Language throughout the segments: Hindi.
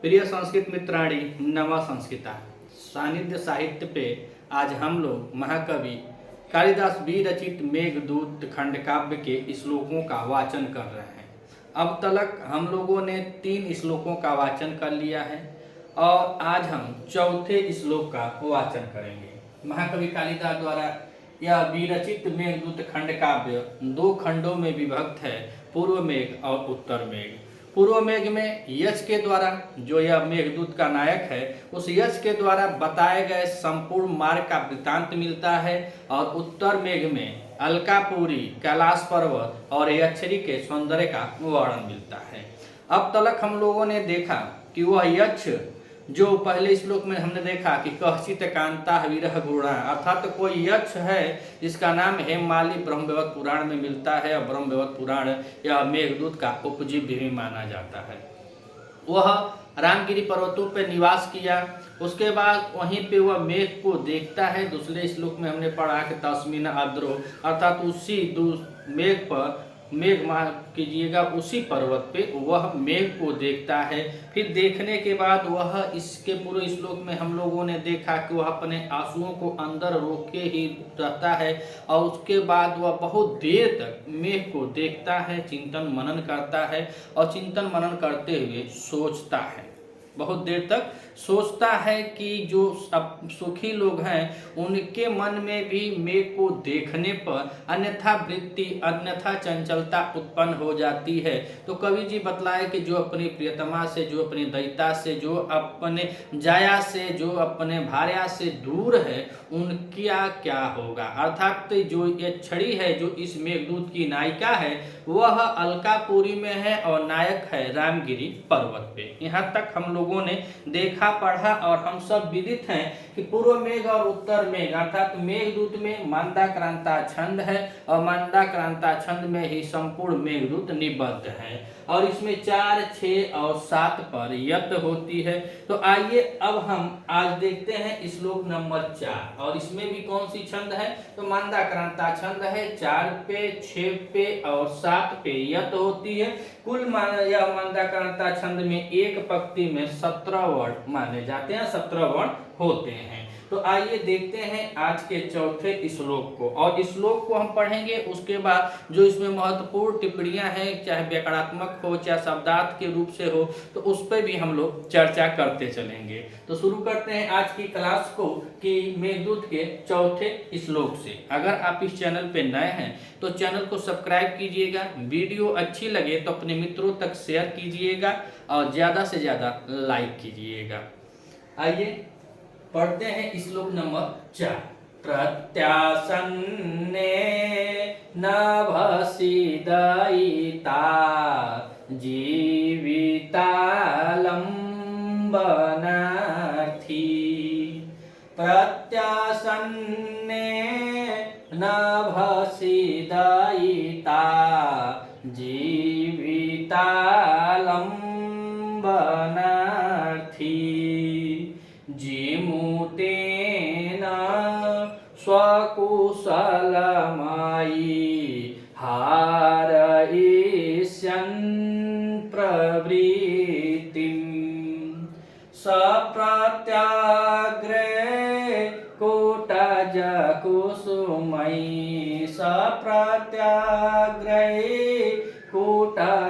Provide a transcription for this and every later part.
प्रिय संस्कृत मित्राणी नवा संस्कृता सानिध्य साहित्य पे आज हम लोग महाकवि कालिदास विरचित मेघदूत खंड काव्य के श्लोकों का वाचन कर रहे हैं। अब तक हम लोगों ने 3 श्लोकों का वाचन कर लिया है और आज हम चौथे श्लोक का वाचन करेंगे। महाकवि कालिदास द्वारा यह विरचित मेघदूत खंड काव्य 2 खंडों में विभक्त है, पूर्व मेघ और उत्तर मेघ। पूर्व मेघ में यक्ष के द्वारा, जो यह मेघदूत का नायक है, उस यक्ष के द्वारा बताए गए संपूर्ण मार्ग का वृत्तांत मिलता है और उत्तर मेघ में अलकापुरी, कैलाश पर्वत और यक्षरी के सौंदर्य का वर्णन मिलता है। अब तक हम लोगों ने देखा कि वह यक्ष जो पहले श्लोक में हमने देखा कि कश्चित कांता विरह गुणा, अर्थात तो कोई यक्ष है जिसका नाम हेममाली ब्रह्मवैवर्त पुराण में मिलता है और ब्रह्मवैवर्त पुराण यह मेघदूत का उपजीव्य भी माना जाता है। वह रामगिरी पर्वतों पर निवास किया, उसके बाद वहीं पे वह मेघ को देखता है। दूसरे श्लोक में हमने पढ़ा कि तस्मिन आद्रो, अर्थात उसी मेघ पर मेघ कीजिएगा उसी पर्वत पे वह मेघ को देखता है। फिर देखने के बाद वह इसके पूरे श्लोक में हम लोगों ने देखा कि वह अपने आंसुओं को अंदर रोके ही रहता है और उसके बाद वह बहुत देर तक मेघ को देखता है, चिंतन मनन करता है और चिंतन मनन करते हुए सोचता है। बहुत देर तक सोचता है कि जो सुखी लोग हैं उनके मन में भी मेघ को देखने पर अन्यथा वृत्ति, अन्यथा चंचलता उत्पन्न हो जाती है। तो कवि जी बतलाए कि जो अपनी प्रियतमा से, जो अपनी दैता से, जो अपने जाया से, जो अपने भार्या से दूर है उनका क्या होगा। अर्थात जो ये छड़ी है, जो इस मेघदूत की नायिका है, वह अलकापुरी में है और नायक है रामगिरी पर्वत पे। यहाँ तक हम लोगों ने देखा, पढ़ा और हम सब विदित हैं कि पूर्व मेघ और उत्तर मेघ, अर्थात मेघदूत में मंदाक्रांता छंद है और मंदाक्रांता छंद में ही संपूर्ण मेघदूत निबद्ध है और इसमें 4, 6 और 7 पर यत होती है। तो आइए अब हम आज देखते हैं श्लोक नंबर 4 और इसमें भी कौन सी छंद है, तो मंदाक्रांता छंद है। 4 पे, 6 पे और 7 पे यत होती है। कुल यह मंदाक्रांता छंद में एक पंक्ति में 17 वर्ण माने जाते हैं, 17 वर्ण होते हैं। तो आइए देखते हैं आज के चौथे श्लोक को और श्लोक को हम पढ़ेंगे। उसके बाद जो इसमें महत्वपूर्ण टिप्पणियां हैं, चाहे व्याकरणात्मक हो चाहे शब्दार्थ के रूप से हो, तो उस पर भी हम लोग चर्चा करते चलेंगे। तो शुरू करते हैं आज की क्लास को कि मेघदूत के चौथे श्लोक से। अगर आप इस चैनल पे नए हैं तो चैनल को सब्सक्राइब कीजिएगा, वीडियो अच्छी लगे तो अपने मित्रों तक शेयर कीजिएगा और ज्यादा से ज्यादा लाइक कीजिएगा। आइए पढ़ते हैं श्लोक नंबर 4। प्रत्यासन्ने नभसि दयिता जीवितालम्बनार्थी। प्रत्यासन्ने नभसि दयिता जीवितालम्बनार्थी। जिमुतेन स्वकुशलमयी हारयिष्यन् प्रवृत्तिं। सप्रत्याग्रे कूटजकुसुमयी, सप्रत्याग्रे कूटजकुसुमयी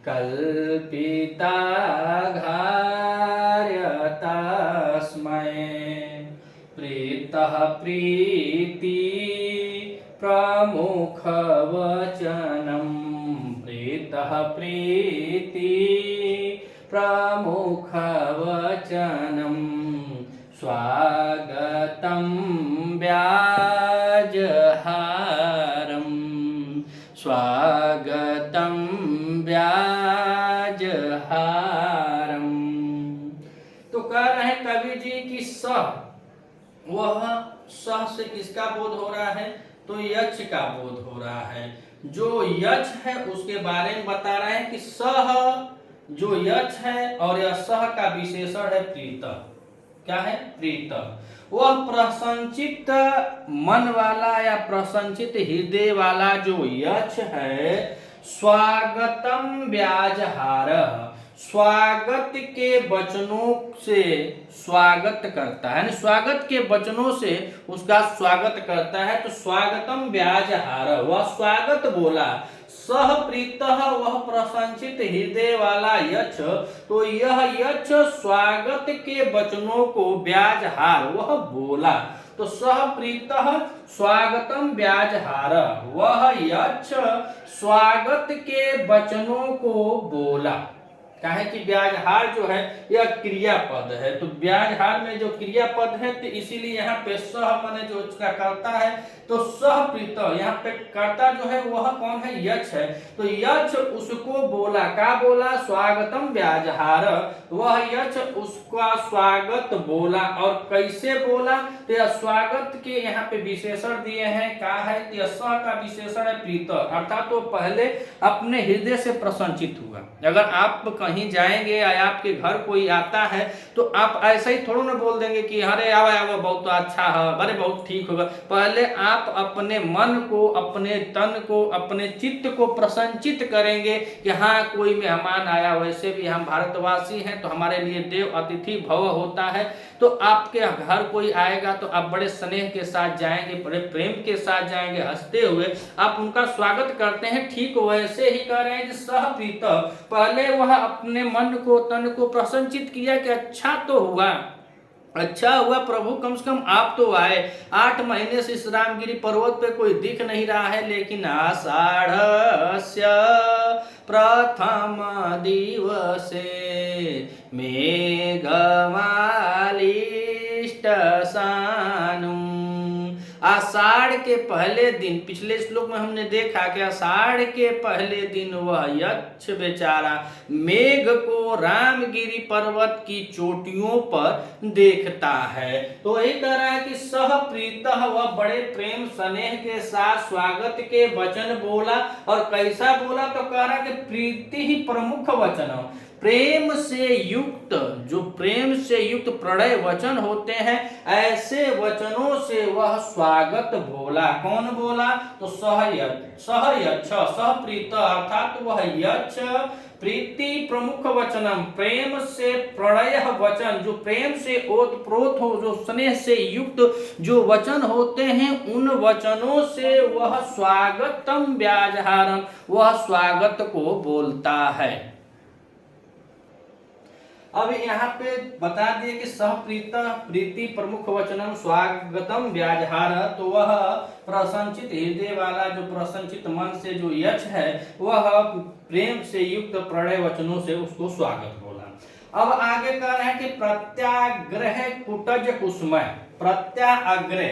कल्पिताघार्यतस्मै। प्रीतः प्रीति प्रमुखवचनं, प्रीतः प्रीति प्रमुखवचनं। स्वागतं व्याजहारं, स्वागतं व्याजहारम। तो कह रहे हैं कवि जी कि सह, वह सह से किसका बोध हो रहा है, तो यक्ष का बोध हो रहा है। जो यक्ष है उसके बारे में बता रहे हैं कि सह जो यक्ष है और यह सह का विशेषण है प्रीत। क्या है, प्रीत। वह प्रसन्नचित्त मन वाला या प्रसन्नचित्त हृदय वाला जो यक्ष है, स्वागतम व्याजहारः, स्वागत के वचनों से स्वागत करता है, स्वागत के वचनों से उसका स्वागत करता है। तो स्वागतम व्याजहारः, वह स्वागत बोला। सह प्रीतः, वह प्रसन्नचित हृदय वाला यक्ष, तो यह यक्ष स्वागत के वचनों को व्याजहार वह बोला। तो सह प्रीतः स्वागतम व्याजहारः, वह यक्ष स्वागत के वचनों को बोला। काहे कि व्याजहार जो है यह क्रियापद है, तो व्याजहार में जो क्रियापद है तो इसीलिए यहाँ पे सह माने जो उसका कर्ता है, तो सह प्रीत, यहाँ पे कर्ता जो है वह कौन है, यक्ष है। तो यक्ष उसको बोला, क्या बोला, स्वागतम व्याजहार, वह यक्ष उसका स्वागत बोला। और कैसे बोला, तो यह स्वागत के यहाँ पे विशेषण दिए हैं, क्या है, तो यह सह का विशेषण है प्रीत, अर्थात तो पहले अपने हृदय से प्रसन्नचित हुआ। अगर आप कहीं जाएंगे या आपके घर कोई आता है तो आप ऐसा ही थोड़ा ना बोल देंगे कि अरे आओ आओ बहुत अच्छा है, अरे बहुत ठीक होगा। पहले आप अपने मन को, अपने तन को, अपने चित्त को प्रसन्नचित करेंगे कि हाँ कोई मेहमान आया। वैसे भी हम भारतवासी हैं तो हमारे लिए देव अतिथि भव होता है। तो आपके घर कोई आएगा तो आप बड़े स्नेह के साथ जाएंगे, बड़े प्रेम के साथ जाएंगे, हंसते हुए आप उनका स्वागत करते हैं। ठीक वैसे ही कह रहे हैं कि सह प्रीत, पहले वह अपने मन को, तन को प्रसन्नचित किया कि अच्छा तो हुआ, अच्छा हुआ प्रभु, कम से कम आप तो आए। 8 महीने से इस रामगिरी पर्वत पे कोई दिख नहीं रहा है, लेकिन आषाढ़स्य प्रथम दिवसे मेघमालिष्ट सानुम। आषाढ़ के पहले दिन, पिछले श्लोक में हमने देखा कि आषाढ़ के पहले दिन वह यक्ष बेचारा मेघ को रामगिरी पर्वत की चोटियों पर देखता है। तो यही कह रहा है कि सह प्रीतः, वह बड़े प्रेम स्नेह के साथ स्वागत के वचन बोला। और कैसा बोला, तो कह रहा है कि प्रीति ही प्रमुख वचन, प्रेम से युक्त, जो प्रेम से युक्त प्रणय वचन होते हैं, ऐसे वचनों से वह स्वागत बोला। कौन बोला, तो सह यक्ष, सह प्रीत, अर्थात वह यक्ष प्रीति प्रमुख वचनम, प्रेम से प्रणय वचन, जो प्रेम से ओतप्रोत हो, जो स्नेह से युक्त जो वचन होते हैं, उन वचनों से वह स्वागतम व्याजहारम, वह स्वागत को बोलता है। अब यहाँ पे बता दिए कि सह प्रीति प्रमुख वचनम स्वागतम व्याजहार, तो वह प्रसन्नचित हृदय वाला, जो प्रसन्नचित मन से जो यक्ष है, वह प्रेम से युक्त प्रणय वचनों से उसको स्वागत बोला। अब आगे कह रहे हैं कि प्रत्याग्रह कुटज कुसुमय, प्रत्याग्रह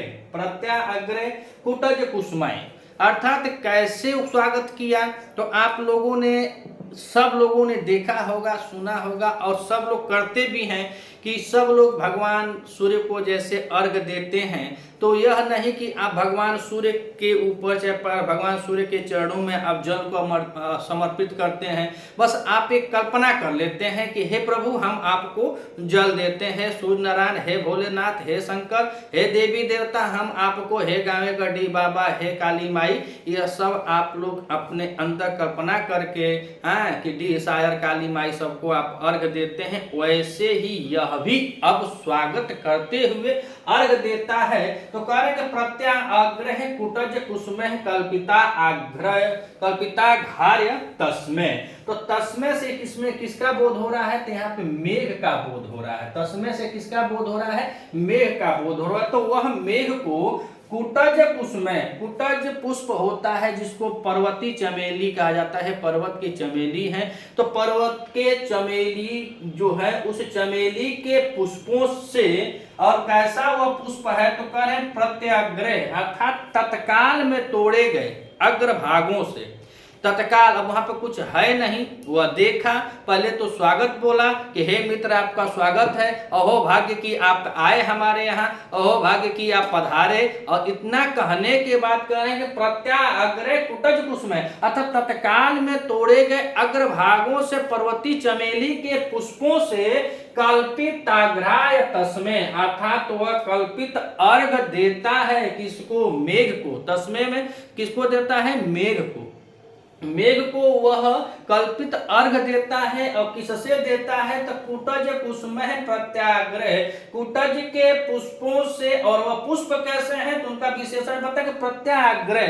कुटज कुसुमय, अर्थात कैसे स्वागत किया। तो आप लोगों ने, सब लोगों ने देखा होगा, सुना होगा, और सब लोग करते भी हैं कि सब लोग भगवान सूर्य को जैसे अर्घ देते हैं, तो यह नहीं कि आप भगवान सूर्य के ऊपर चाहे भगवान सूर्य के चरणों में आप जल को समर्पित करते हैं। बस आप एक कल्पना कर लेते हैं कि हे प्रभु, हम आपको जल देते हैं, सूर्य नारायण, हे भोलेनाथ, हे शंकर, हे देवी देवता, हम आपको, हे गावे गढ़ी बाबा, हे काली माई, यह सब आप लोग अपने अंदर कल्पना करके कि डी सायर काली माई सबको आप अर्घ देते हैं। वैसे ही यह भी अब स्वागत करते हुए अर्घ देता है। तो कह रहे कि प्रत्याग्रह कुटज कुसुमः कल्पिता घार्य तस्मै, तो तस्मै से किसका बोध हो रहा है, तो यहाँ पे मेघ का बोध हो रहा है। तस्मै से किसका बोध हो रहा है, मेघ का बोध हो रहा है। तो वह मेघ को कुटज कुसुमय, कुटज पुष्प होता है जिसको पर्वती चमेली कहा जाता है, पर्वत की चमेली है। तो पर्वत के चमेली जो है, उस चमेली के पुष्पों से, और कैसा वह पुष्प है, तो कह रहे हैं प्रत्याग्रह, अर्थात तत्काल में तोड़े गए अग्रभागों से, तत्काल। अब वहां पे कुछ है नहीं, वह देखा, पहले तो स्वागत बोला कि हे मित्र आपका स्वागत है, अहो भाग्य की आप आए हमारे यहाँ, अहो भाग्य की आप पधारे। और इतना कहने के बाद कह रहे हैं कि प्रत्याग्रह कुटज कुसुमः, अर्थात तत्काल में तोड़े गए अग्रभागों से पर्वती चमेली के पुष्पों से कल्पिताग्राय तस्मै, अर्थात वह कल्पित अर्घ देता है किसको, मेघ को। तस्मै में किसको देता है, मेघ को। मेघ को वह कल्पित अर्घ देता है और किससे देता है तो कुटज कुसुमः प्रत्याग्रह, कुटज के पुष्पों से। और वह पुष्प कैसे हैं तो उनका विशेषण बताया कि प्रत्याग्रह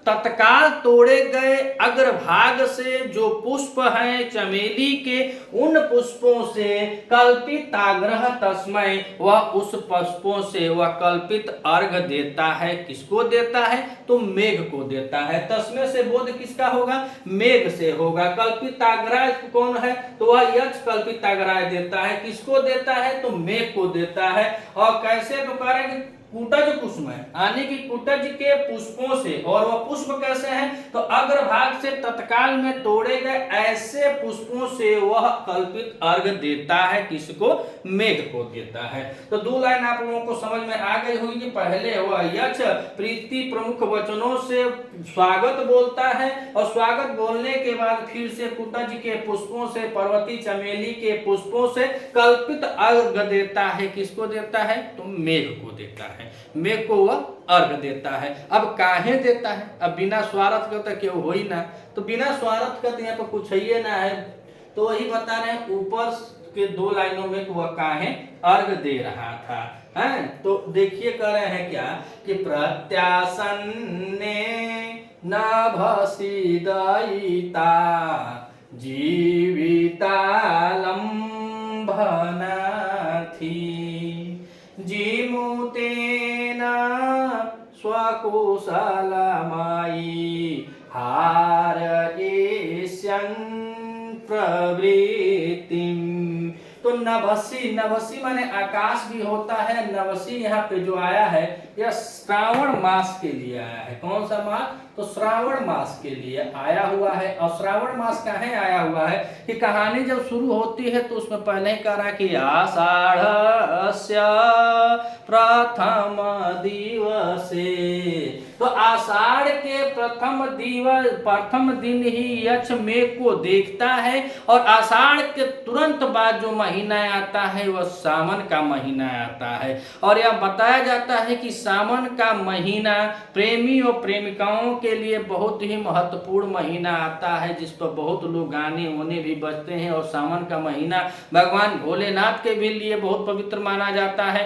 तत्काल तोड़े गए अग्रभाग से जो पुष्प हैं चमेली के, उन पुष्पों से कल्पिताग्रह तस्मै, वह उस पुष्पों से वह कल्पित अर्घ देता है। किसको देता है तो मेघ को देता है। तस्मै से बोध किसका होगा, मेघ से होगा। कल्पिताग्रह कौन है तो वह यक्ष कल्पिताग्रह देता है। किसको देता है तो मेघ को देता है। और कैसे तो कह रहे हैं कि कुटज कुसुम है, यानी कि कुटज के पुष्पों से। और वह पुष्प कैसे हैं तो अग्रभाग से तत्काल में तोड़े गए ऐसे पुष्पों से वह कल्पित अर्घ देता है। किसको, मेघ को देता है। तो दो लाइन आप लोगों को समझ में आ गई होगी। पहले वह यक्ष प्रीति प्रमुख वचनों से स्वागत बोलता है और स्वागत बोलने के बाद फिर से कुटज के पुष्पों से, पर्वती चमेली के पुष्पों से कल्पित अर्घ देता है। किसको देता है तो मेघ को देता है। मेघ को वह अर्घ देता है। अब काहे देता है, अब बिना स्वार्थ के तो क्यों हो ही ना, तो बिना स्वार्थ का तो यहाँ पर कुछ ही ना है। तो वही बता रहे हैं ऊपर के दो लाइनों में वह काहे अर्घ दे रहा था, हैं? तो देखिए कह रहे हैं क्या कि प्रत्यासन्ने नभसि दयिता जीविता लंभनाथी जीमुतेन स्वकुशलमयी हारयिष्यन् प्रवृत्तिम्। तो नभसी, नभसी माने आकाश भी होता है। नभसी यहाँ पे जो आया है यह श्रावण मास के लिए आया है। कौन सा मास तो श्रावण मास के लिए आया हुआ है। और श्रावण मास कहाँ आया हुआ है कि कहानी जब शुरू होती है तो उसमें पहले ही कह रहा है कि आषाढ़स्य प्रथम दिवसे, तो आषाढ़ के प्रथम दिन ही यक्ष मेघ को देखता है। और आषाढ़ के तुरंत बाद जो महीना आता है वह सावन का महीना आता है। और यह बताया जाता है कि सावन का महीना प्रेमी और प्रेमिकाओं के लिए बहुत ही महत्वपूर्ण महीना आता है, जिस पर बहुत लोग गाने होने भी बजते हैं। और सावन का महीना भगवान भोलेनाथ के भी लिए बहुत पवित्र माना जाता है।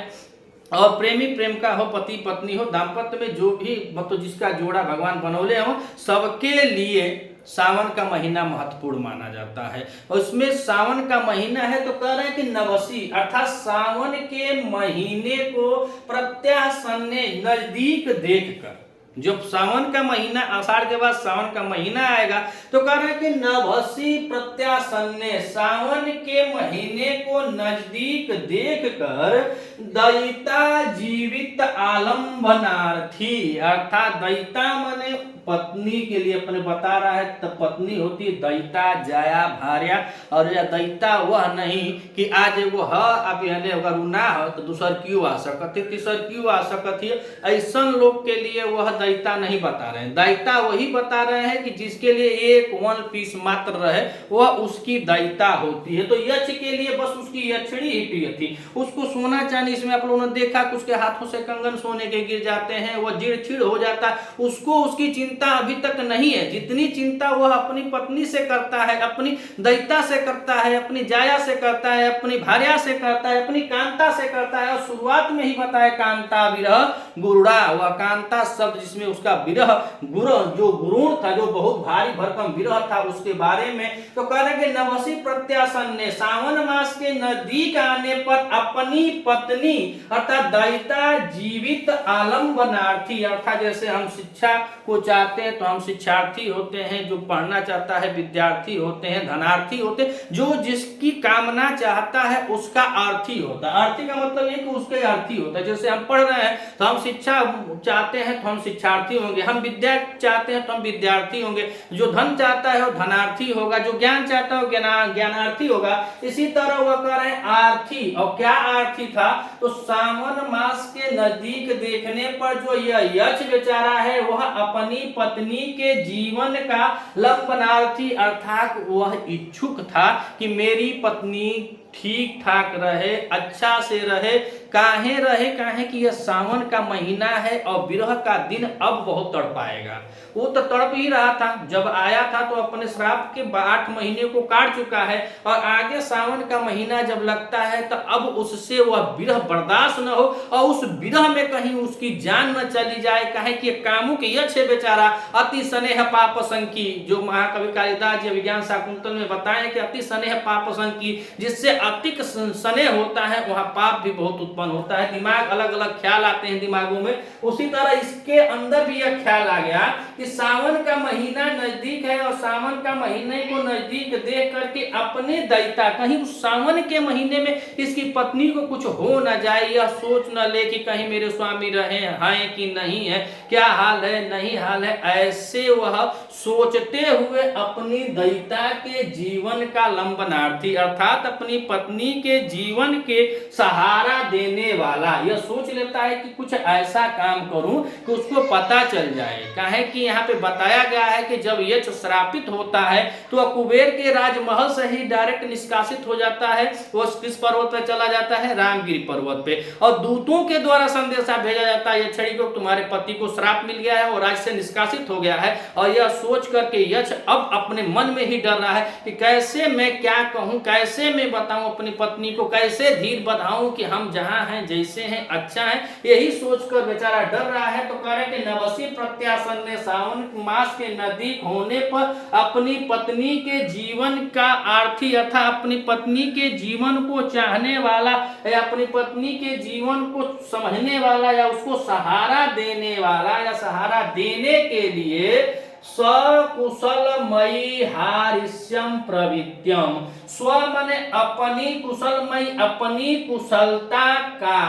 और प्रेमी प्रेमिका हो, पति पत्नी हो, दाम्पत्य में जो भी मतलब जिसका जोड़ा भगवान बनौले हो, सबके लिए सावन का महीना महत्वपूर्ण माना जाता है। और उसमें सावन का महीना है तो कह रहे हैं कि नवसी अर्थात सावन के महीने को प्रत्यासन्ने नजदीक देखकर, जब सावन का महीना आषाढ़ के बाद सावन का महीना आएगा तो कह रहे हैं कि नभसी प्रत्यासन्ने, सावन के महीने को नजदीक देखकर दयिता जीवित आलम्बनार्थी, अर्थात दयिता माने पत्नी के लिए अपने बता रहा है, तो पत्नी होती है दयिता, जाया, भार्या। और यह दयिता वह नहीं कि आज वो ह अब अगर ना हो तो दूसर क्यों आ सकती, तीसर क्यों आ सकती है, ऐसा लोग के लिए वह दयिता नहीं बता रहे हैं। दयिता वही बता रहे हैं कि जिसके लिए एक वन पीस मात्र रहे वह उसकी दयिता होती है। तो यक्ष के लिए बस उसकी यक्षिणी ही प्रिय थी, उसको सोना चांदी, इसमें आप लोगों ने देखा कि उसके हाथों से कंगन सोने के गिर जाते हैं, वह चिड़चिड़ हो जाता है, उसको उसकी चिंता अभी तक नहीं है। जितनी चिंता वह अपनी पत्नी से करता है, अपनी दयिता से करता है, अपनी जाया से करता है, अपनी भार्या से करता है, अपनी कांता से करता है। और शुरुआत में ही बताया कांता विरह गुरुड़ा, वह कांता शब्द जिसमें उसका विरह गुरु जो गुरुण था, जो बहुत भारी भरकम विरह था, उसके बारे में तो कह रहे कि नवसी प्रत्यासन्ने, सावन मास के नजदीक आने पर अपनी पत्नी अर्थात दयिता जीवित आलम्बनार्थी, अर्थात जैसे हम शिक्षा को चाहते हैं तो हम शिक्षार्थी होते हैं, जो पढ़ना चाहता है विद्यार्थी होते हैं, धनार्थी होते हैं, जो जिसकी कामना चाहता है उसका अर्थी होता है। अर्थी का मतलब ये कि उसके अर्थी होता है। जैसे हम पढ़ रहे हैं तो हम शिक्षा चाहते हैं तो हम शिक्षार्थी होंगे, हम विद्या चाहते हैं तो हम विद्यार्थी होंगे, जो धन चाहता है वो धनार्थी होगा, जो ज्ञान चाहता है वो ज्ञानार्थी होगा। इसी तरह वह कह रहे हैं आर्थी। और क्या आर्थी था तो सावन मास के नजदीक देखने पर जो यह यक्ष बेचारा है वह अपनी पत्नी के जीवन का लंबनार्थी, अर्थात वह इच्छुक था कि मेरी पत्नी ठीक ठाक रहे, अच्छा से रहे। काहे कि यह सावन का महीना है और विरह का दिन अब बहुत तड़पाएगा। वो तो तड़प ही रहा था, जब आया था तो अपने श्राप के 8 महीने को काट चुका है, और आगे सावन का महीना जब लगता है तो अब उससे वह विरह बर्दाश्त न हो और उस विरह में कहीं उसकी जान न चली जाए। काहे कि कामुक यक्ष है बेचारा, अति स्नेह पाप संकी, जो महाकवि कालिदास जी विज्ञान शाकुंतल में बताएं कि अति स्नेह पाप संकी, जिससे अतिक स्नेह होता है वहां पाप भी बहुत उत्पन्न होता है। दिमाग अलग अलग ख्याल आते हैं दिमागों में, उसी तरह इसके अंदर भी यह ख्याल आ गया कि सावन का महीना नजदीक है और सावन का महीने को नजदीक देख करके अपने दैता कहीं उस सावन के महीने में इसकी पत्नी को कुछ हो न जाए, यह सोच न ले कि कहीं मेरे स्वामी रहे हैं कि नहीं है, क्या हाल है नहीं हाल है। ऐसे वह सोचते हुए अपनी दैता के जीवन का लंबनार्थी अर्थात अपनी पत्नी के जीवन के सहारा देने वाला यह सोच लेता है कि कुछ ऐसा काम करूं कि उसको पता चल जाए। काहे कि यहाँ पे बताया गया है कि जब यक्ष श्रापित होता है तो वह कुबेर के राजमहल से ही डायरेक्ट निष्कासित हो जाता है। वह किस पर्वत पर चला जाता है? रामगिरी पर्वत पे, और दूतों के द्वारा संदेशा भेजा जाता है यक्षिणी को, तुम्हारे पति को श्राप मिल गया है और राज्य से निष्कासित हो गया है। और यह सोच करके यक्ष अब अपने मन में ही डर रहा है कि कैसे मैं क्या कहूं, कैसे मैं बताऊं अपनी पत्नी को, कैसे धीर बधाऊं कि हम जहां हैं जैसे हैं अच्छा है। यही सोचकर बेचारा डर रहा है। तो कह रहे कि नवसी प्रत्यासन ने सावन मास के नजदीक होने पर अपनी पत्नी के जीवन का आर्थी अर्थात अपनी पत्नी के जीवन को चाहने वाला या अपनी पत्नी के जीवन को समझने वाला या उसको सहारा देने वाला या सहारा देने के लिए स्वकुशलमयी हारिष्यम प्रवित्यम, स्व माने अपनी कुशलमयी अपनी कुशलता का,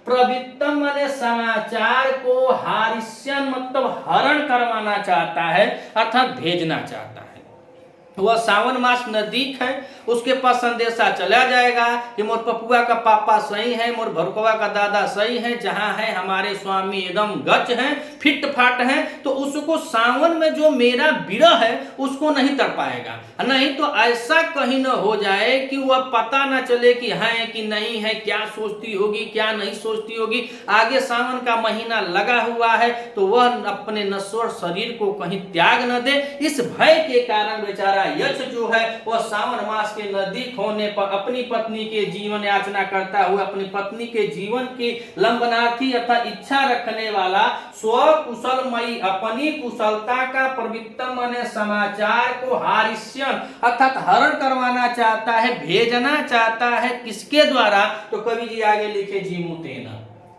प्रवित्तम माने समाचार को, हारिष्यम मतलब हरण करवाना चाहता है अर्थात भेजना चाहता है। वह सावन मास नजदीक है, उसके पास संदेशा चला जाएगा कि मोर पपुआ का पापा सही है, मोर भरकवा का दादा सही है, जहां है हमारे स्वामी एकदम गच हैं, फिट फाट हैं। तो उसको सावन में जो मेरा विरह है उसको नहीं तर पाएगा, नहीं तो ऐसा कहीं न हो जाए कि वह पता न चले कि है कि नहीं है, क्या सोचती होगी क्या नहीं सोचती होगी। आगे सावन का महीना लगा हुआ है तो वह अपने नश्वर शरीर को कहीं त्याग न दे। इस भय के कारण बेचारा यक्ष जो है वह सावन मास के नजदीक होने पर अपनी पत्नी के जीवन याचना करता हुआ अपनी पत्नी के जीवन की लंबनार्थी अर्थात इच्छा रखने वाला, स्वकुशलमयी अपनी कुशलता का, प्रवृत्तम माने समाचार को, हारिष्यम अर्थात हरण करवाना चाहता है, भेजना चाहता है। किसके द्वारा? तो कवि जी आगे लिखे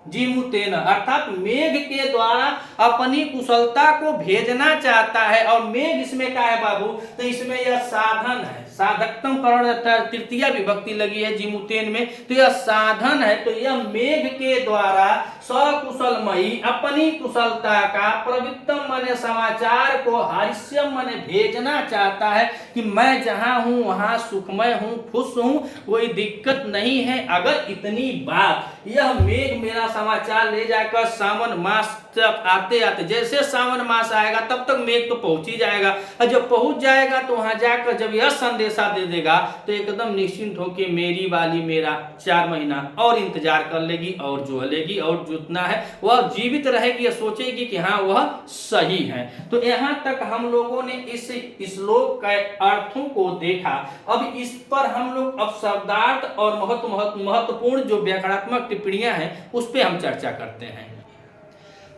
जीमुतेन अर्थात मेघ के द्वारा अपनी कुशलता को भेजना चाहता है। और मेघ इसमें क्या है बाबू? तो इसमें यह साधन है, साधकतम करण तृतीया विभक्ति लगी है जीमुतेन में, तो यह साधन है। तो यह मेघ के द्वारा सकुशलमयी अपनी कुशलता का, प्रवृत्तम माने समाचार को, हारिष्यम माने भेजना चाहता है कि मैं जहां हूं वहां सुखमय हूं, खुश हूं, कोई दिक्कत नहीं है। अगर इतनी बात यह मेघ मेरा समाचार ले जाकर सावन मास तक आते आते, जैसे सावन मास आएगा तब तक मेघ तो पहुंच ही जाएगा, और जब पहुंच जाएगा तो वहां जाकर जब यह संदेशा दे देगा तो एकदम निश्चिंत होकर मेरी वाली मेरा 4 महीना और इंतजार कर लेगी और जो लेगी और जितना है वह जीवित रहेगी, यह सोचेगी कि हाँ वह सही है। तो यहाँ तक हम लोगों ने इस श्लोक के अर्थों को देखा। अब इस पर हम लोग अब शब्दार्थ और महत्वपूर्ण जो व्याकरणात्मक टिप्पणियां हैं उस पर हम चर्चा करते हैं।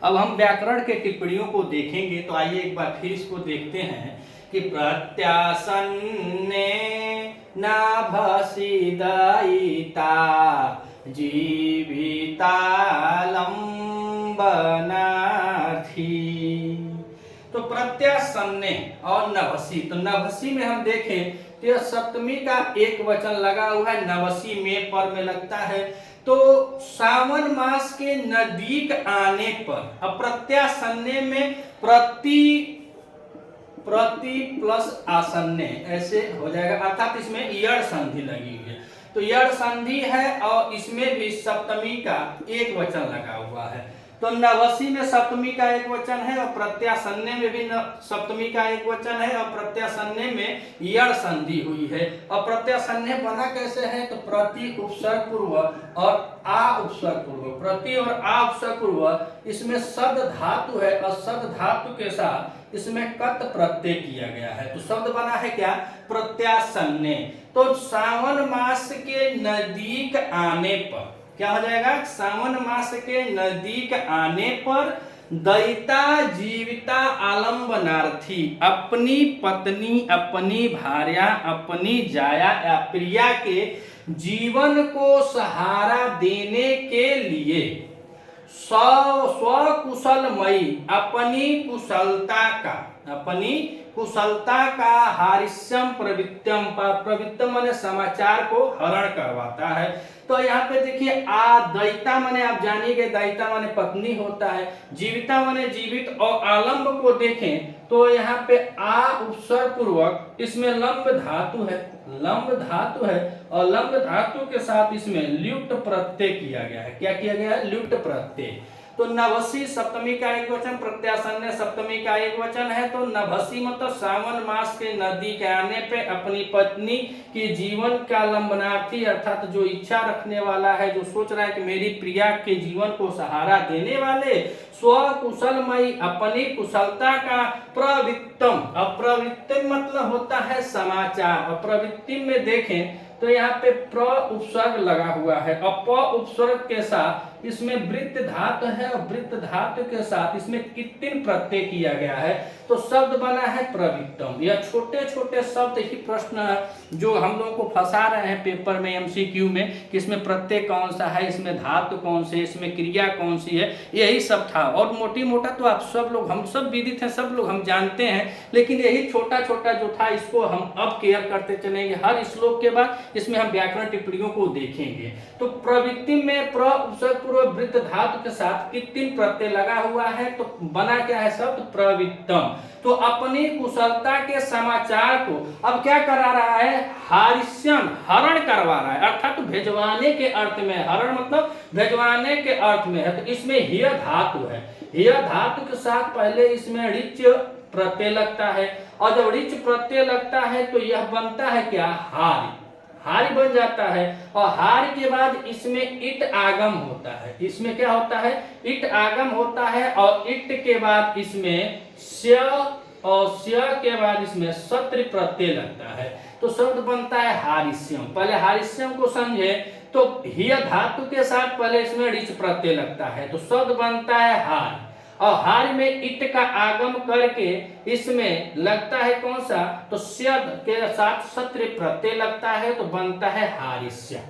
अब हम व्याकरण के टिप्पणियों को देखेंगे, तो आइए एक बार फिर इसको देखते हैं कि प्रत्यासन्ने नाभसी दयिता जीविता लंबनार्थी। तो प्रत्यासन्ने और नभसी, तो नभसी में हम देखें तो यह सप्तमी का एक वचन लगा हुआ है, नवसी में पर में लगता है। तो सावन मास के नजदीक आने पर अप्रत्यासन्ने में प्रति प्लस आसन्ने ऐसे हो जाएगा, अर्थात इसमें यड़ संधि लगी हुई है। तो यड़ संधि है और इसमें भी सप्तमी का एक वचन लगा हुआ है। तो नवसी में सप्तमी का एक वचन है और प्रत्यासन्ने में भी सप्तमी का एक वचन है और प्रत्यासन्ने में यड़ संधि हुई है। और प्रत्यासन्ने बना कैसे है, तो प्रति उपसर्ग पूर्व और आ उपसर्ग पूर्व, प्रति और आ उपसर्ग पूर्व, इसमें सद धातु है और सद धातु के साथ इसमें कत प्रत्यय किया गया है। तो शब्द बना है क्या, प्रत्यासन्ने। तो सावन मास के नजदीक आने पर क्या हो जाएगा, सावन मास के नजदीक आने पर दयिता जीविता आलंबनार्थी अपनी पत्नी, अपनी भार्या, अपनी जाया या प्रिया के जीवन को सहारा देने के लिए स्वकुशलमयी अपनी कुशलता का हारिस्यम प्रवृत्तम, प्रवृत्तम माने समाचार को हरण करवाता है। तो यहाँ पे देखिए दयिता माने आप जानिए दयिता माने पत्नी होता है, जीविता माने जीवित, और आलंब को देखें तो यहाँ पे आ उपसर्ग पूर्वक इसमें लंब धातु है, लंब धातु है और लंब धातु के साथ इसमें ल्युट प्रत्यय किया गया है। क्या किया गया है, ल्युट प्रत्यय। तो नभसी सप्तमी का एक वचन, प्रत्यासन्ने सप्तमी का एक वचन है। तो नभसी मतलब सावन मास के नदी के आने पे अपनी पत्नी की जीवन का लंबनार्थी, अर्थात जो इच्छा रखने वाला है, जो सोच रहा है कि मेरी प्रिया के जीवन को सहारा देने वाले, स्वकुशलमयी अपनी कुशलता का प्रवृत्तम, अप्रवृत्तम मतलब होता है समाचार, और प्रवृत्ति में देखें तो यहाँ पे प्र उपसर्ग लगा हुआ है और प उपसर्ग के साथ इसमें वृत्त धातु है और वृत्त धातु के साथ इसमें कित्तिन प्रत्यय किया गया है। तो शब्द बना है प्रवृत्तम। यह छोटे छोटे शब्द ही प्रश्न है जो हम लोगों को फंसा रहे हैं पेपर में, एमसीक्यू में, कि इसमें प्रत्यय कौन सा है, इसमें धातु कौन सी है, इसमें क्रिया कौन सी है, यही सब था। और मोटी मोटा तो आप सब लोग, हम सब विदित हैं, सब लोग हम जानते हैं, लेकिन यही छोटा छोटा जो था इसको हम अब केयर करते चलेंगे। हर श्लोक के बाद इसमें हम व्याकरण टिप्पणियों को देखेंगे। तो प्रवृत्ति में प्र उपसर्ग पूर्व वृत्त धातु के साथ कित्तिन प्रत्यय लगा हुआ है, तो बना क्या है शब्द प्रवृत्तम। तो अपनी कुशलता के समाचार को अब क्या करा रहा है, हारिस्यम, हरण करवा रहा है, अर्थात तो भेजवाने के अर्थ में, हरण मतलब भेजवाने के अर्थ में है। तो इसमें हिय धातु है, हिय धातु के साथ पहले इसमें ऋच प्रत्यय लगता है, और जब ऋच प्रत्यय लगता है तो यह बनता है क्या, हारि, हारि बन जाता है। और हारि के बाद इसमें इट आगम होता है, इसमें क्या होता है, इट आगम होता है, और इट के बाद इसमें स्य, और स्य के बाद इसमें सत्र प्रत्यय लगता है। तो शब्द बनता है हारिस्यम। पहले हारिस्यम को समझे तो हिय धातु के साथ पहले इसमें ऋच प्रत्यय लगता है, तो शब्द बनता है हार, और हार में इट का आगम करके इसमें लगता है कौन सा, तो स्यद के साथ सत्र प्रत्यय लगता है, तो बनता है हारिस्यम,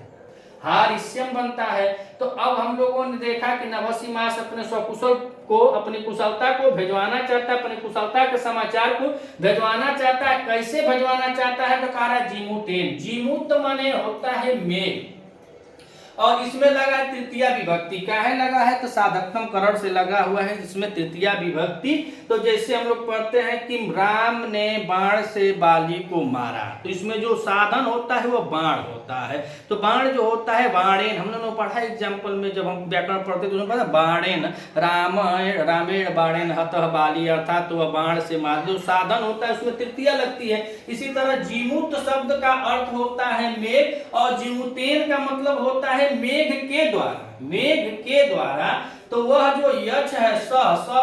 हारिस्यम बनता है। तो अब हम लोगों ने देखा कि नवसी मास अपने स्वकुशल को, अपनी कुशलता को भेजवाना चाहता है, अपनी कुशलता के समाचार को भेजवाना चाहता है। कैसे भेजवाना चाहता है, तो कह रहा है जीमूतेन, जीमूत माने होता है मेघ, और इसमें लगा है तृतीया विभक्ति। क्या है लगा है, तो साधकतम करण से लगा हुआ है, इसमें तृतीया विभक्ति। तो जैसे हम लोग पढ़ते हैं कि राम ने बाण से बाली को मारा, तो इसमें जो साधन होता है वो बाण होता है। तो बाण जो होता है बाणेन, हम लोगों ने पढ़ा एग्जाम्पल में, जब हम व्याकरण पढ़ते तो उसमें पढ़ा बाणेन, रामेण बाणेन हतः बाली, अर्थात तो वह बाण से मार, जो साधन होता है उसमें तृतीया लगती है। इसी तरह जीमूत शब्द का अर्थ होता है मेघ, और जीमूतेन का मतलब होता है मेघ के द्वारा, मेघ के द्वारा। तो वह जो यच है, स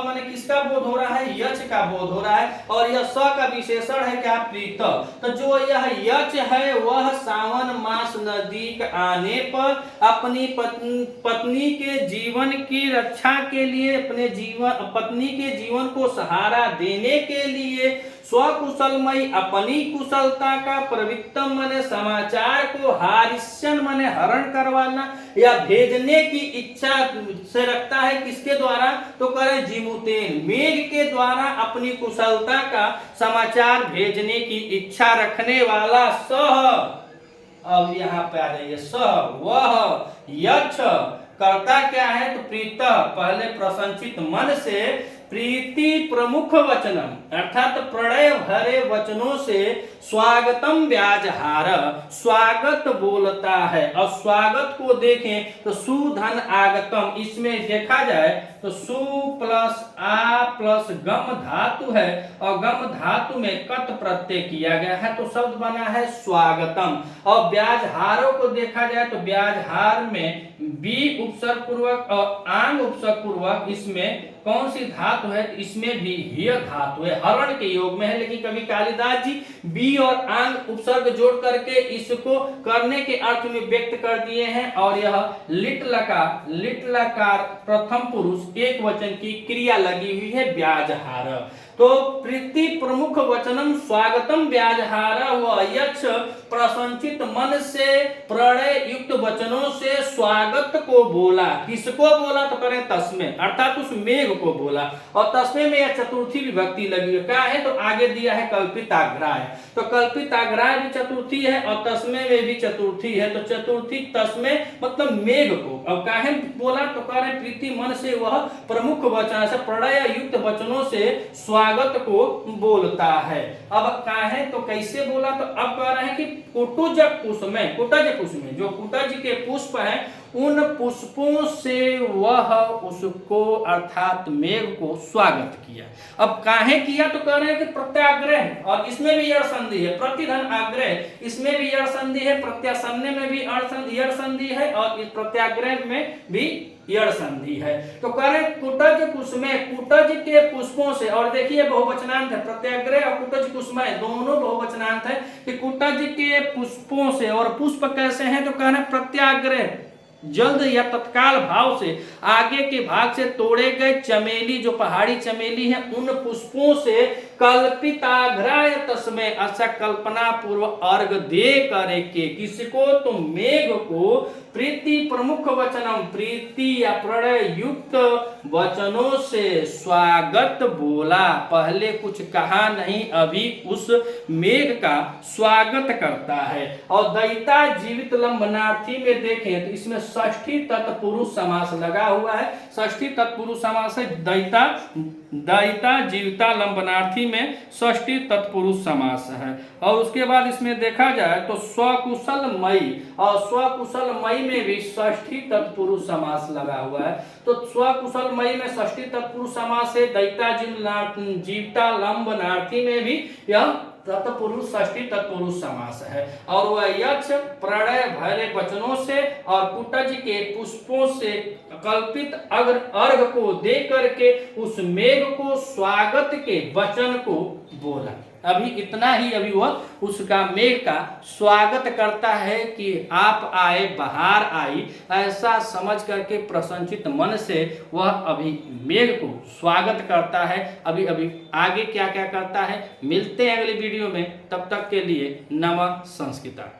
माने किसका बोध हो रहा है, यच का बोध हो रहा है, और यह स का विशेषण है क्या, प्रीत। तो जो यह यच है वह सावन मास नजदीक आने पर अपनी पत्नी के जीवन की रक्षा के लिए, अपने जीवन, पत्नी के जीवन को सहारा देने के लिए स्वकुशलमयी अपनी कुशलता का प्रवृत्तम माने समाचार को, हारिस्यन माने हरण करवाना या भेजने की इच्छा से रखता है, किसके द्वारा, तो करे जीमूतेन, मेघ के द्वारा अपनी कुशलता का समाचार भेजने की इच्छा रखने वाला सह। अब यहाँ पे आ जाइए, सह वह, यक्ष करता क्या है, तो प्रीत, पहले प्रसंचित मन से प्रीति प्रमुख वचनम अर्थात प्रणय भरे वचनों से स्वागतम व्याजहार, स्वागत बोलता है। और स्वागत को देखें तो सुधन आगतम, इसमें देखा जाए तो सु प्लस आ प्लस गम धातु है और गम धातु में कत प्रत्यय किया गया है तो शब्द बना है स्वागतम। और व्याजहारों को देखा जाए तो व्याजहार में बी उपसर्ग पूर्वक और आंग उपसर्ग पूर्वक, इसमें कौन सी धातु है? इसमें भी हिय धातु है, हरण के योग में है। लेकिन कवि कालिदास जी बी और आंग उपसर्ग जोड़ करके इसको करने के अर्थ में व्यक्त कर दिए हैं। और यह लिट लकार प्रथम पुरुष एक वचन की क्रिया लगी हुई है व्याजहार। तो प्रीति प्रमुख वचनम स्वागतम व्याजहार व यक्ष प्रसंचित मन से प्रणय युक्त वचनों से स्वागत को बोला। किसको बोला? तो करें तस्में, अर्थात उस मेघ को बोला। और तस्में में यह चतुर्थी विभक्ति लगी है। क्या है? तो आगे दिया है कल्पिताग्राय, तो कल्पिताग्राय भी चतुर्थी है और तस्में में भी चतुर्थी है। तो चतुर्थी तस्में मतलब मेघ को। अब काहे बोला? तो कह रहे प्रीति मन से वह प्रमुख वचन से प्रणय युक्त वचनों से स्वागत को बोलता है। अब काहे तो कैसे बोला? तो अब कह रहे हैं कि कुटुज कुसुमें, जो कुटज के पुष्प हैं उन पुष्पों से वह उसको अर्थात मेघ को स्वागत किया। अब काहे किया? तो कह रहे हैं कि प्रत्याग्रह, और इसमें भी यड़ संधि है, प्रतिधन आग्रह, इसमें भी यड़ संधि है, प्रत्यासन्ने में भी यड़ संधि है और इस प्रत्याग्रह में भी यड़ संधि है। तो कह रहे कुटज कुसुमें, कुटज के पुष्पों से, और देखिए बहुवचनांत है, प्रत्याग्रह और कुटज कुसुमें दोनों बहुवचनांत है कि कुटज के पुष्पों से। और पुष्प कैसे हैं? तो कह रहे प्रत्याग्रह जल्द या तत्काल भाव से आगे के भाग से तोड़े गए चमेली, जो पहाड़ी चमेली है, उन पुष्पों से कल्पिताग्राय तस्में, अच्छा कल्पना पूर्व अर्घ दे करके किसको? तो मेघ को प्रीति प्रमुख वचनम, प्रीति या प्रणय युक्त वचनों से स्वागत बोला। पहले कुछ कहा नहीं, अभी उस मेघ का स्वागत करता है। और दयिता जीवित लंबनार्थी में देखें तो इसमें षष्ठी तत्पुरुष समास लगा हुआ है। षष्ठी तत्पुरुष समास है दयिता जीविता लंबनार्थी में षष्ठी तत्पुरुष समास है। और उसके बाद इसमें देखा जाए तो स्वकुशल मई, और स्वकुशल मई में भी षष्ठी तत्पुरुष समास लगा हुआ है। तो स्वकुशल मई में षष्ठी तत्पुरुष समास है। दयिता जीविता लंबनार्थी में भी यह तत्पुरुष षष्ठी तत्पुरुष समास है। और वह यक्ष प्रणय भरे वचनों से और कुटज के पुष्पों से कल्पित अर्घ को दे करके उस मेघ को स्वागत के वचन को बोला। अभी इतना ही, अभी वह उसका मेघ का स्वागत करता है कि आप आए, बहार आई, ऐसा समझ करके प्रसन्नचित मन से वह अभी मेघ को स्वागत करता है। अभी आगे क्या क्या करता है मिलते हैं अगले वीडियो में। तब तक के लिए नमः संस्कृता।